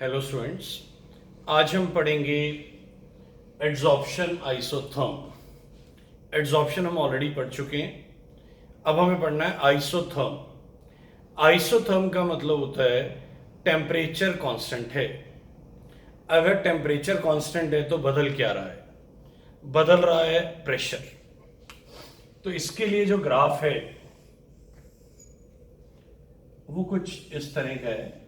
Hello students, आज हम पढ़ेंगे एड्जॉर्प्शन आइसोथर्म। एड्जॉर्प्शन हम ऑलरेडी पढ़ चुके हैं। अब हमें पढ़ना है आइसोथर्म। आइसोथर्म का मतलब होता है टेम्परेचर कांस्टेंट है। अगर टेम्परेचर कांस्टेंट है तो बदल क्या रहा है? बदल रहा है प्रेशर। तो इसके लिए जो ग्राफ है वो कुछ इस तरह का है,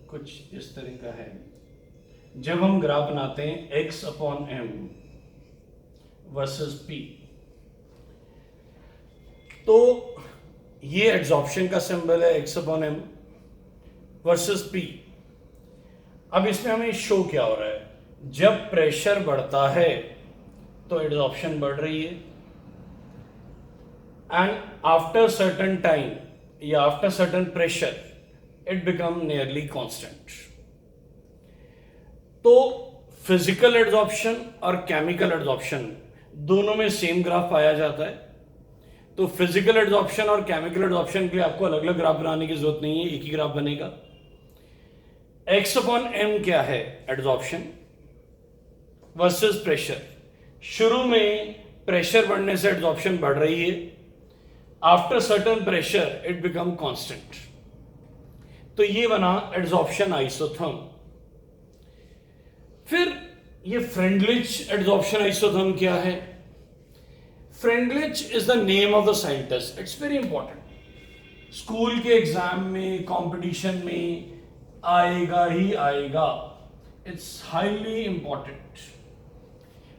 कुछ इस तरह का है। जब हम ग्राफ बनाते हैं x upon m versus p, तो ये एड्जॉर्प्शन का सिंबल है x upon m versus p। अब इसमें हमें शो क्या हो रहा है? जब प्रेशर बढ़ता है तो एड्जॉर्प्शन बढ़ रही है, एंड आफ्टर सर्टेन टाइम या after certain pressure it become nearly constant. तो फिजिकल एड्जॉर्प्शन और केमिकल एड्जॉर्प्शन दोनों में सेम ग्राफ पाया जाता है। तो फिजिकल एड्जॉर्प्शन और केमिकल एड्जॉर्प्शन के लिए आपको अलग अलग ग्राफ बनाने की जरूरत नहीं है, एक ही ग्राफ बनेगा। x अपॉन एम क्या है? Adsorption versus pressure. शुरू में प्रेशर बढ़ने से एड्जॉर्प्शन बढ़ रही है, after certain pressure it become constant. तो ये बना एड्जॉर्प्शन आइसोथर्म। फिर ये फ्रेंडलिच एड्जॉर्प्शन आइसोथर्म क्या है? Freundlich is the name of the scientist. It's very important. School के एग्जाम में, कंपटीशन में आएगा ही आएगा। It's highly important.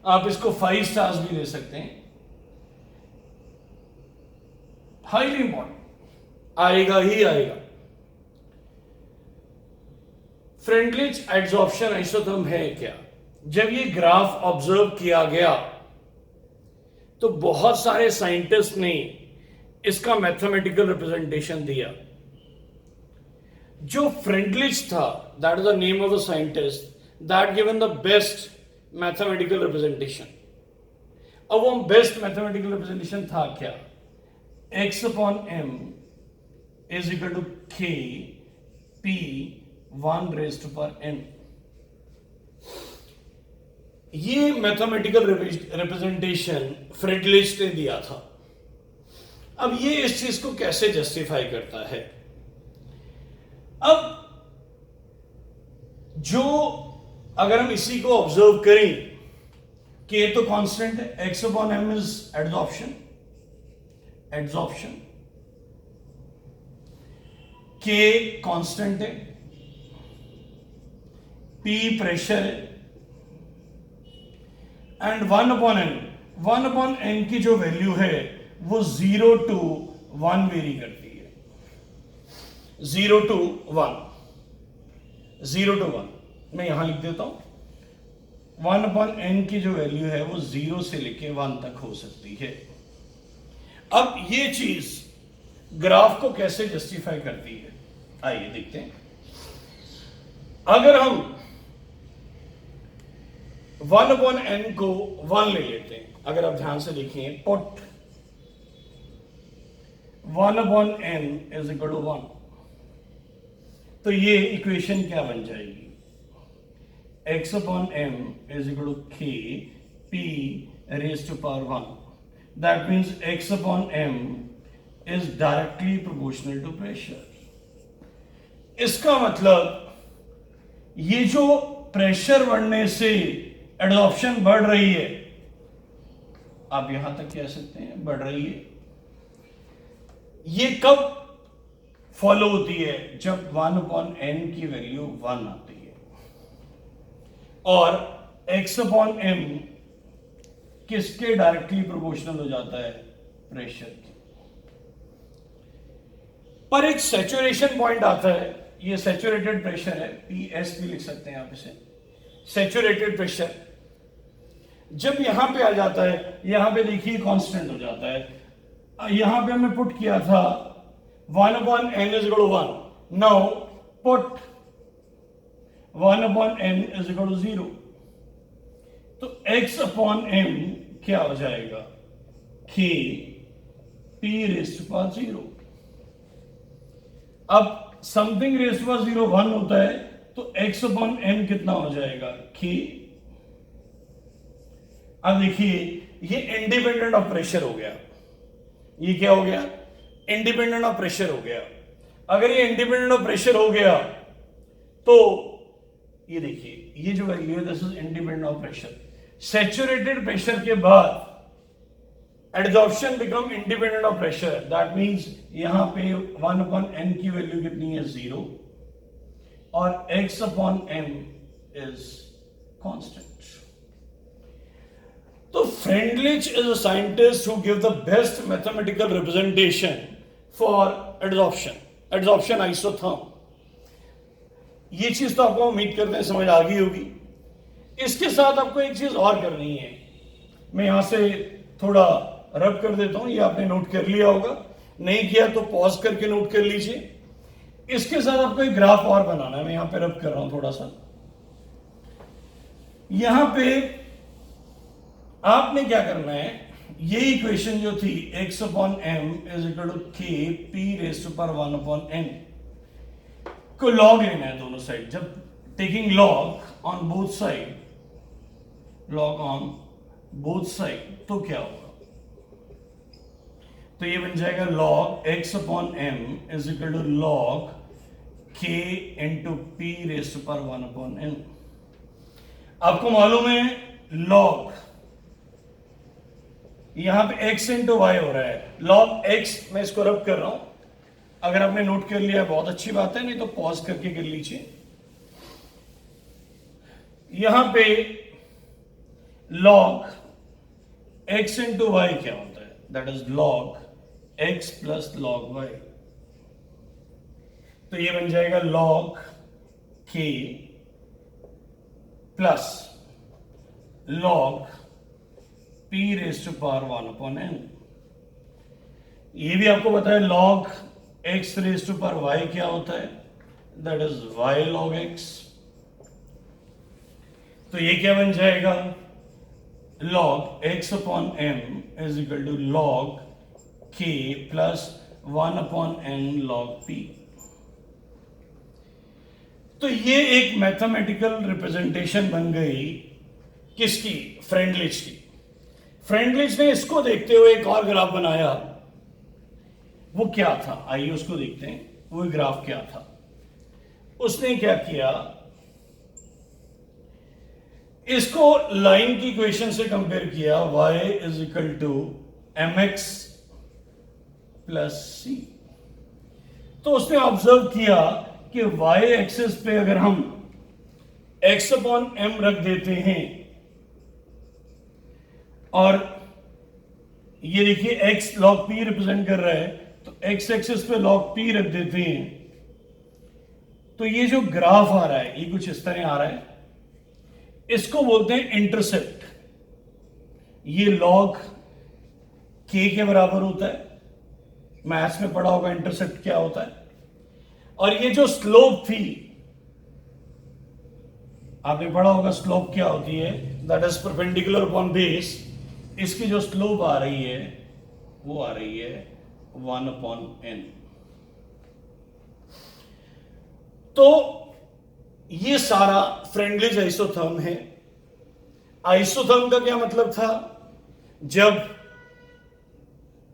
आप इसको 5 स्टार्स भी दे सकते हैं। हाईली इंपॉर्टेंट, आएगा ही आएगा। फ्रेंडलिच एड्जॉर्प्शन आइसोथर्म है क्या? जब ये ग्राफ ऑब्जर्व किया गया तो बहुत सारे साइंटिस्ट ने इसका मैथमेटिकल रिप्रेजेंटेशन दिया। जो फ्रेंडलिच था, that is the name of the scientist that given the best mathematical representation. अब वो बेस्ट मैथमेटिकल रिप्रेजेंटेशन था क्या? x upon m is equal to k p 1 raise to power n। ये mathematical representation Freundlich ने दिया था। अब ये इस चीज को कैसे जस्टिफाई करता है? अब जो अगर हम इसी को ऑब्जर्व करें कि ये तो कांस्टेंट है, x upon m is adsorption, k constant है, p प्रेशर है, एंड 1 अपॉन n की जो वैल्यू है वो 0 to 1 वेरी करती है। 0 to 1 मैं यहां लिख देता हूं। 1 अपॉन n की जो वैल्यू है वो 0 से लेके 1 तक हो सकती है। अब ये चीज ग्राफ को कैसे जस्टिफाई करती है, आइए देखते हैं। अगर हम 1 अपॉन n को 1 ले लेते हैं, अगर आप ध्यान से देखें, put 1 upon n is equal to 1, तो ये इक्वेशन क्या बन जाएगी? x upon m is equal to k p raise to power 1। That means x upon m इज डायरेक्टली प्रोपोर्शनल टू प्रेशर। इसका मतलब ये जो प्रेशर बढ़ने से एड्जॉर्प्शन बढ़ रही है, आप यहां तक कह सकते हैं बढ़ रही है, ये कब फॉलो होती है? जब 1 अपॉन n की वैल्यू 1 आती है और x अपॉन m किसके डायरेक्टली प्रोपोर्शनल हो जाता है? प्रेशर की। पर एक सैचुरेशन पॉइंट आता है, ये सैचुरेटेड प्रेशर है, PS भी लिख सकते हैं आप इसे, सैचुरेटेड प्रेशर। जब यहां पे आ जाता है, यहां पे देखिए कांस्टेंट हो जाता है। यहां पे हमने पुट किया था 1 upon n is equal to 1। Now put 1 upon n is equal to 0। तो x अपॉन m क्या हो जाएगा? k p raise to power 0। अब समथिंग रेस पर 0 1 होता है तो x अपॉन m कितना हो जाएगा k। अब देखिए ये इंडिपेंडेंट ऑफ प्रेशर हो गया, ये क्या हो गया, इंडिपेंडेंट ऑफ प्रेशर हो गया। अगर ये इंडिपेंडेंट ऑफ प्रेशर हो गया तो ये देखिए ये जो वैल्यू है this is independent of pressure. Saturated pressure के बाद adsorption become independent of pressure, that means यहां पे 1 अपॉन n की वैल्यू कितनी है 0 और x upon m is constant. तो Freundlich is a scientist who give the best mathematical representation for adsorption isotherm. ये चीज तो आपको उम्मीद करते हैं समझ आ गई होगी। इसके साथ आपको एक चीज और करनी है, मैं यहां से थोड़ा रब कर देता हूं, ये आपने नोट कर लिया होगा, नहीं किया तो पॉज करके नोट कर लीजिए। इसके साथ आपको एक ग्राफ और बनाना है, मैं यहां पे रब कर रहा हूं थोड़ा सा। यहां पे आपने क्या करना है, ये इक्वेशन जो थी x upon m is equal to k p raise to power 1 upon n को लॉग लेना है दोनों साइड। जब taking log on both side, log on both side, तो क्या होगा, तो ये बन जाएगा log x upon m is equal to log k into p raise to power 1 upon n। आपको मालूम है log यहां पे x इंटू वाई हो रहा है, log x, मैं इसको रब कर रहा हूं, अगर आपने नोट कर लिया बहुत अच्छी बात है, नहीं तो पॉज करके कर लीजिए। यहां पे log x इंटू वाई क्या होता है, that is log x plus log y। तो ये बन जाएगा log k plus log p raise to power 1 upon n। ये भी आपको पता है log x raise to power y क्या होता है, that is y log x। तो ये क्या बन जाएगा, log x upon m is equal to log k plus 1 upon n log p। तो ये एक मैथमेटिकल रिप्रेजेंटेशन बन गई किसकी, फ्रेंडलिच की। फ्रेंडलिच ने इसको देखते हुए एक और ग्राफ बनाया, वो क्या था, आइए उसको देखते हैं, वो ग्राफ क्या था। उसने क्या किया, इसको लाइन की इक्वेशन से कंपेयर किया, y is equal to mx plus c. तो उसने ऑब्जर्व किया कि y एक्सिस पे अगर हम x अपॉन m रख देते हैं, और ये देखिए x log p रिप्रेजेंट कर रहा है, तो x एक्सिस पे log p रख देते हैं, तो ये जो ग्राफ आ रहा है ये कुछ इस तरह आ रहा है। इसको बोलते हैं इंटरसेप्ट। ये log k के बराबर होता है, मैथ्स में पढ़ा होगा इंटरसेप्ट क्या होता है। और ये जो स्लोप थी, आपने पढ़ा होगा स्लोप क्या होती है, that is perpendicular upon base. इसकी जो स्लोप आ रही है वो आ रही है 1 अपॉन n। तो ये सारा फ्रेंडलिच आइसोथर्म है। आइसोथर्म का क्या मतलब था, जब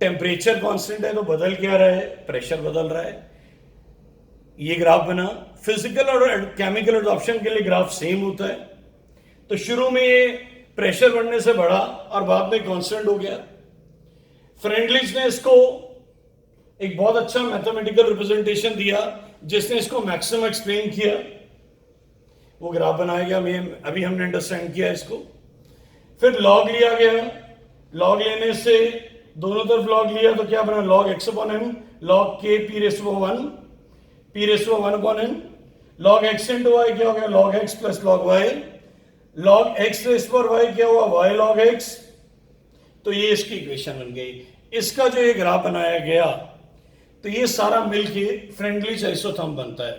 टेम्परेचर कांस्टेंट है तो बदल क्या रहा है, प्रेशर बदल रहा है। ये ग्राफ बना। फिजिकल और केमिकल एडॉप्शन के लिए ग्राफ सेम होता है। तो शुरू में ये प्रेशर बढ़ने से बढ़ा और बाद में कांस्टेंट हो गया। फ्रेंडलिच ने इसको एक बहुत अच्छा मैथमेटिकल रिप्रेजेंटेशन दिया जिसने इसको मैक्सिमम एक्सप्लेन किया। वो ग्राफ बनाया गया, मैं अभी हमने अंडरस्टैंड किया इसको। फिर लॉग लिया गया, लॉग लेने से दोनों तरफ लॉग लिया तो क्या बना, log x upon m, log k p raise to 1, p raise to 1 upon n. Log x into y क्या हो गया, log x plus log y. Log x raise पर वाई क्या हुआ, वाई लॉग एक्स। तो ये इसकी इक्वेशन बन गई। इसका जो ये ग्राफ बनाया गया तो ये सारा मिलके फ्रेंडलिच आइसोथर्म बनता है।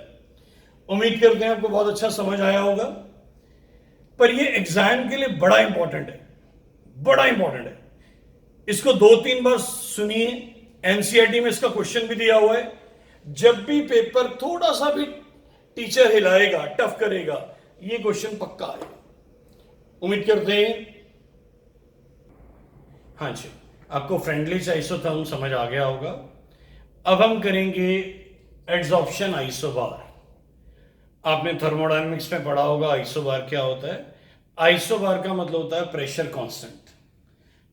उम्मीद करते हैं आपको बहुत अच्छा समझ आया होगा। पर ये एग्जाम के लिए बड़ा इंपॉर्टेंट है, बड़ा इंपॉर्टेंट है। इसको 2-3 बार सुनिए। एनसीईआरटी में इसका क्वेश्चन भी दिया हुआ है। जब भी पेपर थोड़ा सा भी टीचर हिलाएगा, टफ करेगा, ये क्वेश्चन पक्का है। उम्मीद करते हैं हाँ जी आपको फ्रेंडली आइसोथर्म समझ आ गया होगा। अब हम करेंगे एड्सॉर्प्शन आइसोबार। आपने थर्मोडायनेमिक्स में पढ़ा होगा आइसोबार क्या होता है। आइसोबार का मतलब होता है प्रेशर कांस्टेंट।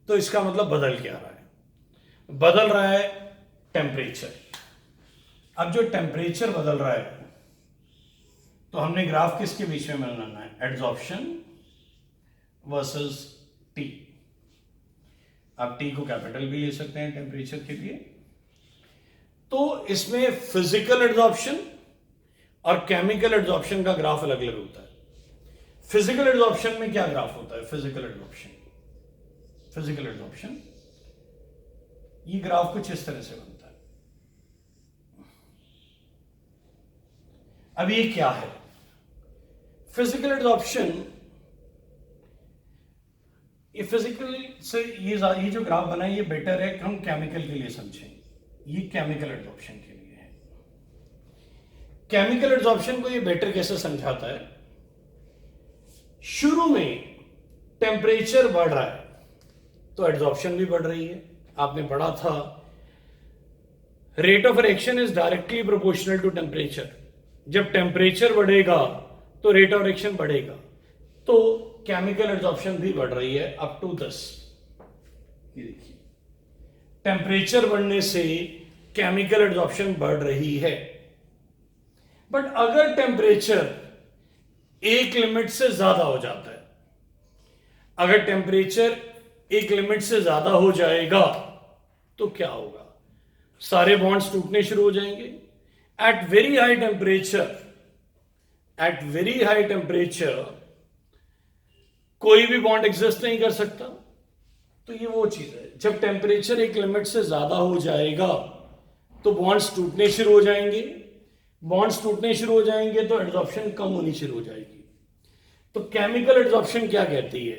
तो इसका मतलब बदल क्या रहा है? बदल रहा है टेम्परेचर। अब जो टेम्परेचर बदल रहा है तो हमने ग्राफ किसके बीच में बनाना है? Adsorption versus T. आप टी को कैपिटल भी ले सकते हैं टेम्परेचर के लिए। तो इसमें फिजिकल एड्सॉर्प्शन और केमिकल एड्सॉर्प्शन का ग्राफ अलग अलग होता है। फिजिकल एड्सॉर्प्शन में क्या ग्राफ होता है? फिजिकल एड्सॉर्प्शन ये ग्राफ कुछ इस तरह से बनता है। अब ये क्या है? फिजिकल एड्सॉर्प्शन, ये फिजिकल से ये जो ग्राफ बना है ये बेटर है कि हम केमिकल के लिए समझें। ये केमिकल एड्सॉर्प्शन के लिए है। केमिकल एड्सॉर्प्शन को ये बेटर कैसे समझाता है? शुरू में टेम्परेचर बढ़ रहा है तो एड्सॉर्प्शन भी बढ़ रही है। आपने पढ़ा था rate of reaction is directly proportional to temperature. जब टेम्परेचर बढ़ेगा तो रेट ऑफ रिएक्शन बढ़ेगा। तो केमिकल एड्सॉर्प्शन भी बढ़ रही है अप टू 10। ये देखिए टेम्परेचर बढ़ने से केमिकल एड्सॉर्प्शन बढ़ रही है। बट अगर टेम्परेचर एक लिमिट से ज्यादा हो जाता है, अगर टेम्परेचर एक लिमिट से ज्यादा हो जाएगा तो क्या होगा? सारे बॉन्ड्स टूटने शुरू हो जाएंगे। एट वेरी हाई टेम्परेचर कोई भी बॉन्ड एग्जिस्ट नहीं कर सकता। तो ये वो चीज है, जब टेम्परेचर एक लिमिट से ज्यादा हो जाएगा तो बॉन्ड्स टूटने शुरू हो जाएंगे। बॉन्ड्स टूटने शुरू हो जाएंगे तो एड्सॉर्प्शन कम होनी शुरू हो जाएगी। तो केमिकल एड्सॉर्प्शन क्या कहती है?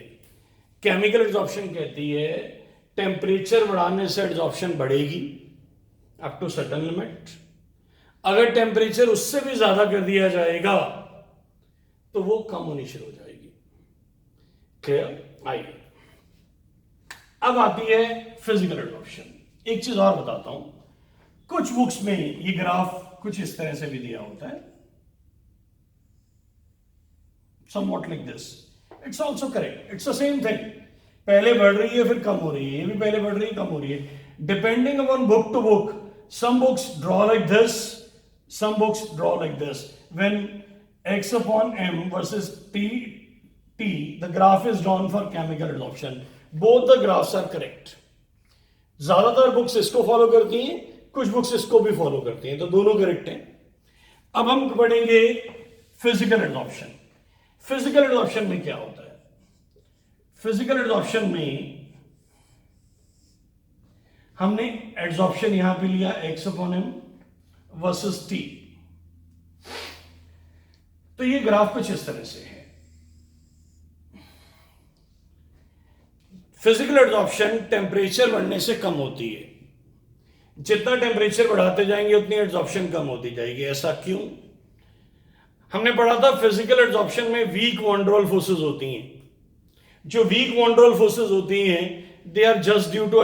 केमिकल एड्सॉर्प्शन कहती है टेम्परेचर बढ़ाने से एड्सॉर्प्शन बढ़ेगी अप टू सर्टेन लिमिट। अगर टेम्परेचर उससे भी ज्यादा कर दिया जाएगा तो वो कम होनी शुरू हो जाएगी। क्लियर? आइए अब आती है फिजिकल एड्सॉर्प्शन। एक चीज और बताता हूं, कुछ बुक्स में ये ग्राफ कुछ इस तरह से भी दिया होता है, somewhat like this. It's also correct. It's the same thing. पहले बढ़ रही है फिर कम हो रही है, ये भी पहले बढ़ रही है कम हो रही है। Depending upon book to book, some books draw like this, some books draw like this. When x upon m versus t, the graph is drawn for chemical adsorption. Both the graphs are correct. ज्यादातर books इसको follow करती हैं, कुछ books इसको भी follow करती हैं, तो दोनों करेक्ट हैं। अब हम पढ़ेंगे फिजिकल एड्सॉर्प्शन। फिजिकल एड्सॉर्प्शन में क्या होता है? फिजिकल एड्सॉर्प्शन में हमने एड्सॉर्प्शन यहां पे लिया x upon m versus t। तो ये ग्राफ कुछ इस तरह से है। फिजिकल एड्सॉर्प्शन टेम्परेचर बढ़ने से कम होती है। जितना टेम्परेचर बढ़ाते जाएंगे उतनी एड्सॉर्प्शन कम होती जाएगी। ऐसा क्यों? हमने पढ़ा था फिजिकल एड्सॉर्प्शन में weak van der Waals forces होती हैं। जो weak van der Waals forces होती हैं they are just due to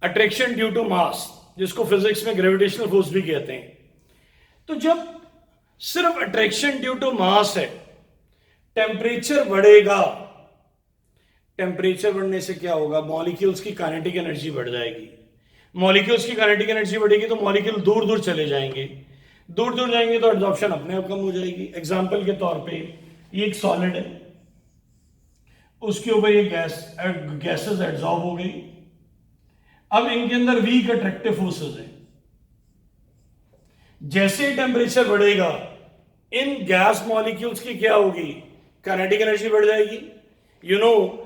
attraction due to mass, जिसको फिजिक्स में ग्रेविटेशनल फोर्स भी कहते हैं। तो जब सिर्फ अट्रैक्शन ड्यू टू मास है, टेम्परेचर बढ़ेगा, टेम्परेचर बढ़ने से क्या होगा? मॉलिक्यूल्स की काइनेटिक एनर्जी बढ़ जाएगी। मॉलिक्यूल्स की काइनेटिक एनर्जी बढ़ेगी तो मॉलिक्यूल दूर दूर चले जाएंगे। दूर दूर जाएंगे तो एड्सॉर्प्शन अपने आप कम हो जाएगी। एग्जांपल के तौर पे ये एक सॉलिड है, उसके ऊपर ये गैसेस एड्सॉर्ब हो गई। अब इनके अंदर वीक अट्रैक्टिव फोर्सेस हैं। जैसे ही टेम्परेचर बढ़ेगा इन गैस मॉलिक्यूल्स की क्या होगी? काइनेटिक एनर्जी बढ़ जाएगी। You know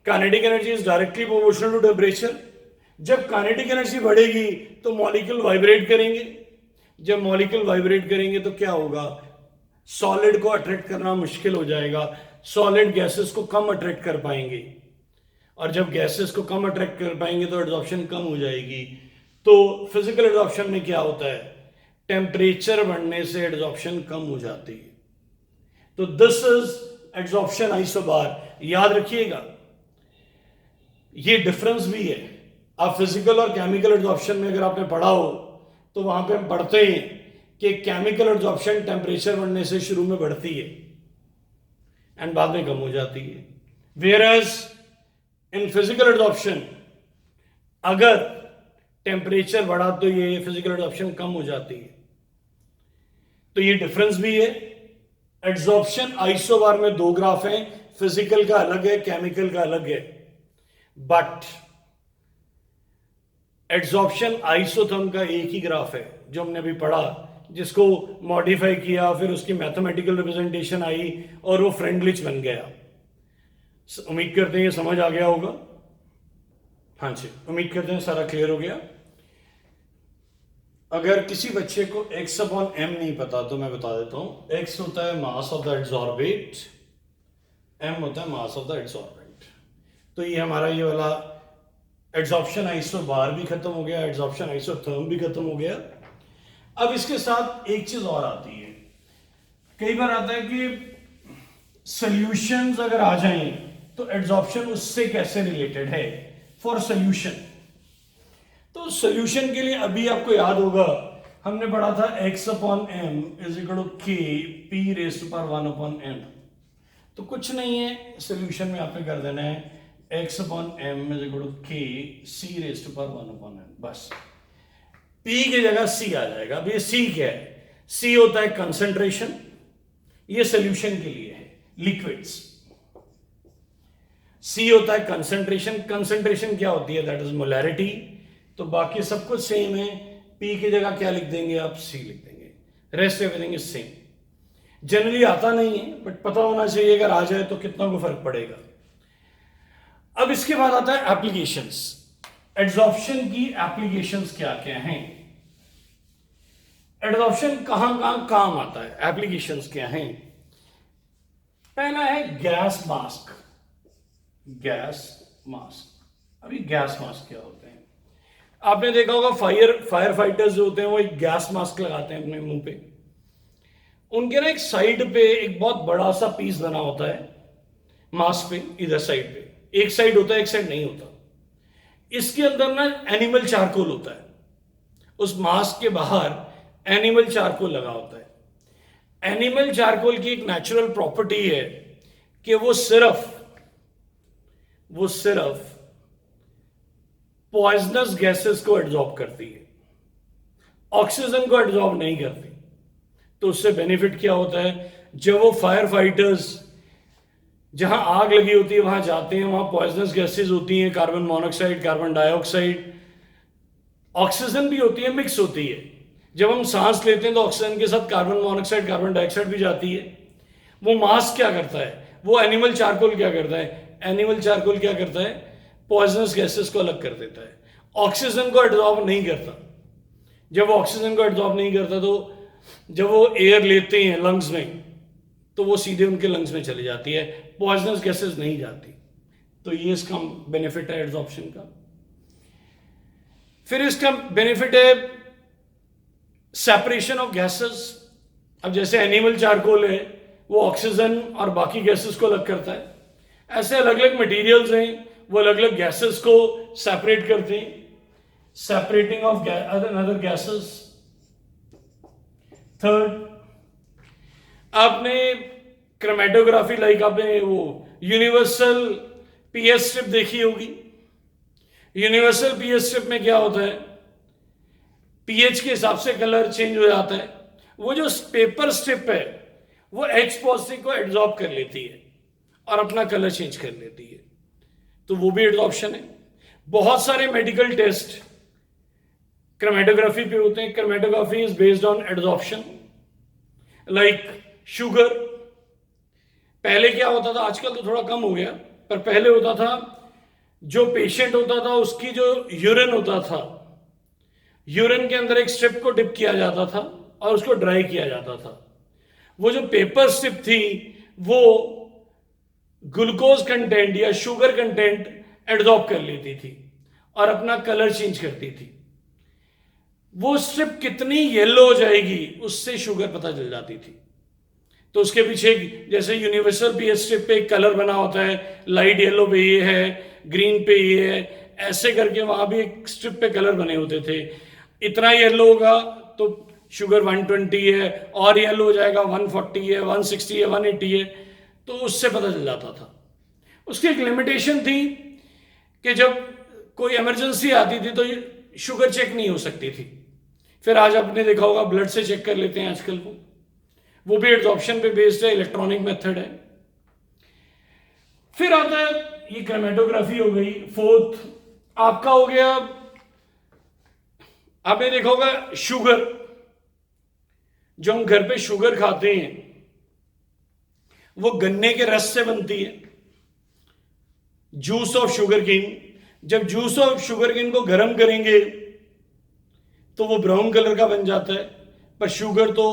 kinetic energy is directly proportional to temperature. जब काइनेटिक एनर्जी बढ़ेगी तो मॉलिक्यूल वाइब्रेट करेंगे। जब मॉलिक्यूल वाइब्रेट करेंगे तो क्या होगा? सॉलिड को अट्रैक्ट करना मुश्किल हो जाएगा। सॉलिड गैसेस को कम अट्रैक्ट कर पाएंगे, और जब गैसेस को कम अट्रैक्ट कर पाएंगे तो एड्सॉर्प्शन कम हो जाएगी। तो तो फिजिकल एड्जॉर्प्शन में क्या होता है, टेम्परेचर बढ़ने से एड्जॉर्प्शन कम हो जाती है। तो दिस इज एड्जॉर्प्शन आइसोबार। याद रखिएगा ये डिफरेंस भी है। आप फिजिकल और केमिकल एड्जॉर्प्शन में अगर आपने पढ़ा हो तो वहां पे हम पढ़ते हैं कि केमिकल एड्जॉर्प्शन टेम्परेचर बढ़ने से शुरू में बढ़ती है एंड बाद में कम हो जाती है, whereas in physical adsorption अगर टेम्परेचर बढ़ा तो ये फिजिकल एड्जॉर्प्शन कम हो जाती है। तो ये डिफरेंस भी है। एड्जॉर्प्शन आइसोबार में दो ग्राफ हैं, फिजिकल का अलग है, केमिकल का अलग है। बट एड्जॉर्प्शन आइसोथर्म का एक ही ग्राफ है जो हमने अभी पढ़ा, जिसको मॉडिफाई किया, फिर उसकी मैथमेटिकल रिप्रेजेंटेशन आई और वो फ्रेंडलिच बन गया। उम्मीद करते हैं ये समझ आ गया होगा। हाँ जी, उम्मीद करते हैं सारा क्लियर हो गया। अगर किसी बच्चे को x अपॉन m नहीं पता तो मैं बता देता हूं। x होता है mass of the adsorbate, m होता है मास ऑफ द एड्सॉर्बेंट। तो ये हमारा ये वाला एड्सॉर्प्शन आइसोबार भी खत्म हो गया, एड्सॉर्प्शन आइसोथर्म भी खत्म हो गया। अब इसके साथ एक चीज और आती है, कई बार आता है कि सॉल्यूशंस अगर आ जाएं तो एड्सॉर्प्शन उससे कैसे रिलेटेड है। फॉर सॉल्यूशन, तो सॉल्यूशन के लिए अभी आपको याद होगा हमने पढ़ा था x upon m is equal to k p raise to power 1 upon m। तो कुछ नहीं है, सॉल्यूशन में आपने कर देना है x upon m is equal to k c raise to power 1 upon m। बस p की जगह c आ जाएगा। अब ये c क्या है, c होता है कंसंट्रेशन, ये सॉल्यूशन के लिए है लिक्विड्स। c होता है कंसंट्रेशन, कंसंट्रेशन क्या होती है, दैट इज मोलैरिटी। तो बाकी सब कुछ सेम है, P की जगह क्या लिख देंगे आप, C लिख देंगे, rest everything is same. Generally आता नहीं है बट पता होना चाहिए, अगर आ जाए तो कितना को फर्क पड़ेगा। अब इसके बाद आता है एप्लीकेशंस। एड्सॉर्प्शन की एप्लीकेशंस क्या क्या हैं, एड्सॉर्प्शन कहां कहां काम आता है, एप्लीकेशंस क्या हैं। पहला है गैस मास्क। गैस मास्क, अभी गैस मास्क क्या होते हैं, आपने देखा होगा फायर फाइटर्स जो होते हैं वो एक गैस मास्क लगाते हैं अपने मुंह पे। उनके ना एक साइड पे एक बहुत बड़ा सा पीस बना होता है मास्क पे, इधर साइड पे एक साइड होता है, एक साइड नहीं होता। इसके अंदर ना एनिमल चारकोल होता है, उस मास्क के बाहर एनिमल चारकोल लगा होता है। एनिमल चारकोल की एक नेचुरल प्रॉपर्टी है कि वो सिर्फ पॉइजनस गैसेस को एब्जॉर्ब करती है, ऑक्सीजन को एब्जॉर्ब नहीं करती। तो उससे बेनिफिट क्या होता है, जब वो फायर फाइटर्स जहां आग लगी होती है वहां जाते हैं, वहां पॉइजनस गैसेस होती हैं, carbon monoxide, carbon dioxide, oxygen भी होती है, मिक्स होती है। जब हम सांस लेते हैं तो ऑक्सीजन के साथ कार्बन मोनोऑक्साइड, कार्बन डाइऑक्साइड भी जाती है। वो मास्क क्या करता है, वो एनिमल चारकोल क्या करता है, एनिमल चारकोल क्या करता है, पॉइजनस गैसेस को अलग कर देता है, ऑक्सीजन को एब्जॉर्ब नहीं करता। जब वो ऑक्सीजन को एब्जॉर्ब नहीं करता तो जब वो एयर लेते हैं लंग्स में तो वो सीधे उनके लंग्स में चली जाती है, पॉइजनस गैसेस नहीं जाती। तो ये इसका बेनिफिट है एब्जॉर्प्शन का। फिर इसका बेनिफिट है सेपरेशन ऑफ गैसेस। अब जैसे एनिमल चारकोल है वो ऑक्सीजन और बाकी गैसेस को अलग करता है, ऐसे अलग अलग मटेरियल्स हैं वो अलग अलग गैसेस को सेपरेट करते हैं, separating of other gases. Third, आपने क्रोमेटोग्राफी लाइक आपने वो यूनिवर्सल पीएच स्ट्रिप देखी होगी। यूनिवर्सल पीएच स्ट्रिप में क्या होता है, पीएच के हिसाब से कलर चेंज हो जाता है। वो जो पेपर स्ट्रिप है वो H पॉजिटिव को एब्जॉर्ब कर लेती है और अपना कलर चेंज कर लेती है, तो वो भी एब्जॉर्प्शन है। बहुत सारे मेडिकल टेस्ट क्रोमेटोग्राफी पे होते हैं। Chromatography is based on absorption, like sugar. पहले क्या होता था, आजकल तो थोड़ा कम हो गया, पर पहले होता था जो पेशेंट होता था उसकी जो यूरिन होता था, यूरिन के अंदर एक स्ट्रिप को डिप किया जाता था और उसको ड्राई किया जाता था। वो जो पेपर स्ट्रिप थी वो ग्लूकोज कंटेंट या शुगर कंटेंट एब्जॉर्ब कर लेती थी और अपना कलर चेंज करती थी। वो स्ट्रिप कितनी येलो हो जाएगी उससे शुगर पता चल जाती थी। तो उसके पीछे जैसे यूनिवर्सल पीएच स्ट्रिप पे एक कलर बना होता है, लाइट येलो पे ये है, ग्रीन पे ये है, ऐसे करके वहां भी एक स्ट्रिप पे कलर बने होते थे। इतना येलो होगा तो शुगर 120 है, और येलो हो जाएगा 140 है, 160 है, 180 है, तो उससे पता चल जाता था। उसकी एक लिमिटेशन थी कि जब कोई इमरजेंसी आती थी तो शुगर चेक नहीं हो सकती थी। फिर आज आपने देखा होगा ब्लड से चेक कर लेते हैं आजकल, वो भी एड्सॉर्प्शन पे बेस्ड है, इलेक्ट्रॉनिक मेथड है। फिर आता है ये क्रोमेटोग्राफी हो गई। फोर्थ आपका हो गया, आपने देखा होगा शुगर, जो हम घर पे शुगर खाते हैं वो गन्ने के रस से बनती है, जूस ऑफ शुगर केन। जब जूस ऑफ शुगर केन को गर्म करेंगे तो वो ब्राउन कलर का बन जाता है, पर शुगर तो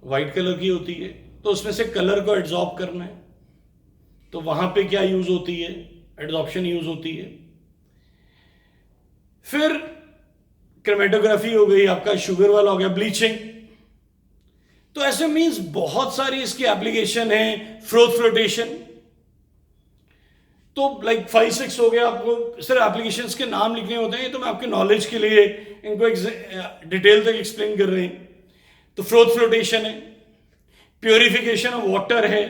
वाइट कलर की होती है, तो उसमें से कलर को एड्सॉर्ब करना है, तो वहां पे क्या यूज होती है, एड्सॉर्प्शन यूज होती है। फिर क्रोमेटोग्राफी हो गई, आपका शुगर वाला हो गया ब्लीचिंग। तो ऐसे मींस बहुत सारी इसकी एप्लीकेशन है। फ्रोथ फ्लोटेशन, तो लाइक 5-6 हो गया। आपको सिर्फ एप्लीकेशंस के नाम लिखने होते हैं, तो मैं आपके नॉलेज के लिए इनको डिटेल तक एक्सप्लेन कर रहे हैं। तो फ्रोथ फ्लोटेशन है, प्योरिफिकेशन ऑफ वाटर है,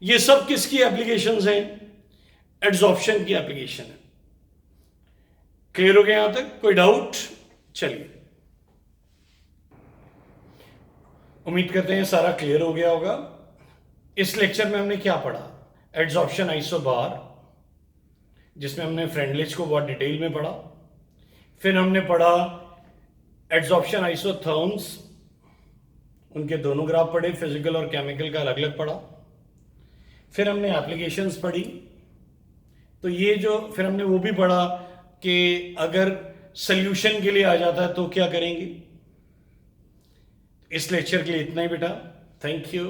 ये सब किसकी एप्लीकेशंस हैं, एड्सॉर्प्शन की एप्लीकेशन है। क्लियर हो गया यहां तक, कोई डाउट? चलिए, उम्मीद करते हैं सारा क्लियर हो गया होगा। इस लेक्चर में हमने क्या पढ़ा, एड्सॉर्प्शन आइसोबार, जिसमें हमने फ्रेंडलिच को बहुत डिटेल में पढ़ा। फिर हमने पढ़ा एड्सॉर्प्शन आइसोथर्म्स, उनके दोनों ग्राफ पढ़े, फिजिकल और केमिकल का अलग अलग पढ़ा। फिर हमने एप्लीकेशंस पढ़ी। तो ये जो फिर हमने वो भी पढ़ा कि अगर सॉल्यूशन के लिए आ जाता है तो क्या करेंगे। इस लेक्चर के लिए इतना ही बेटा, थैंक यू।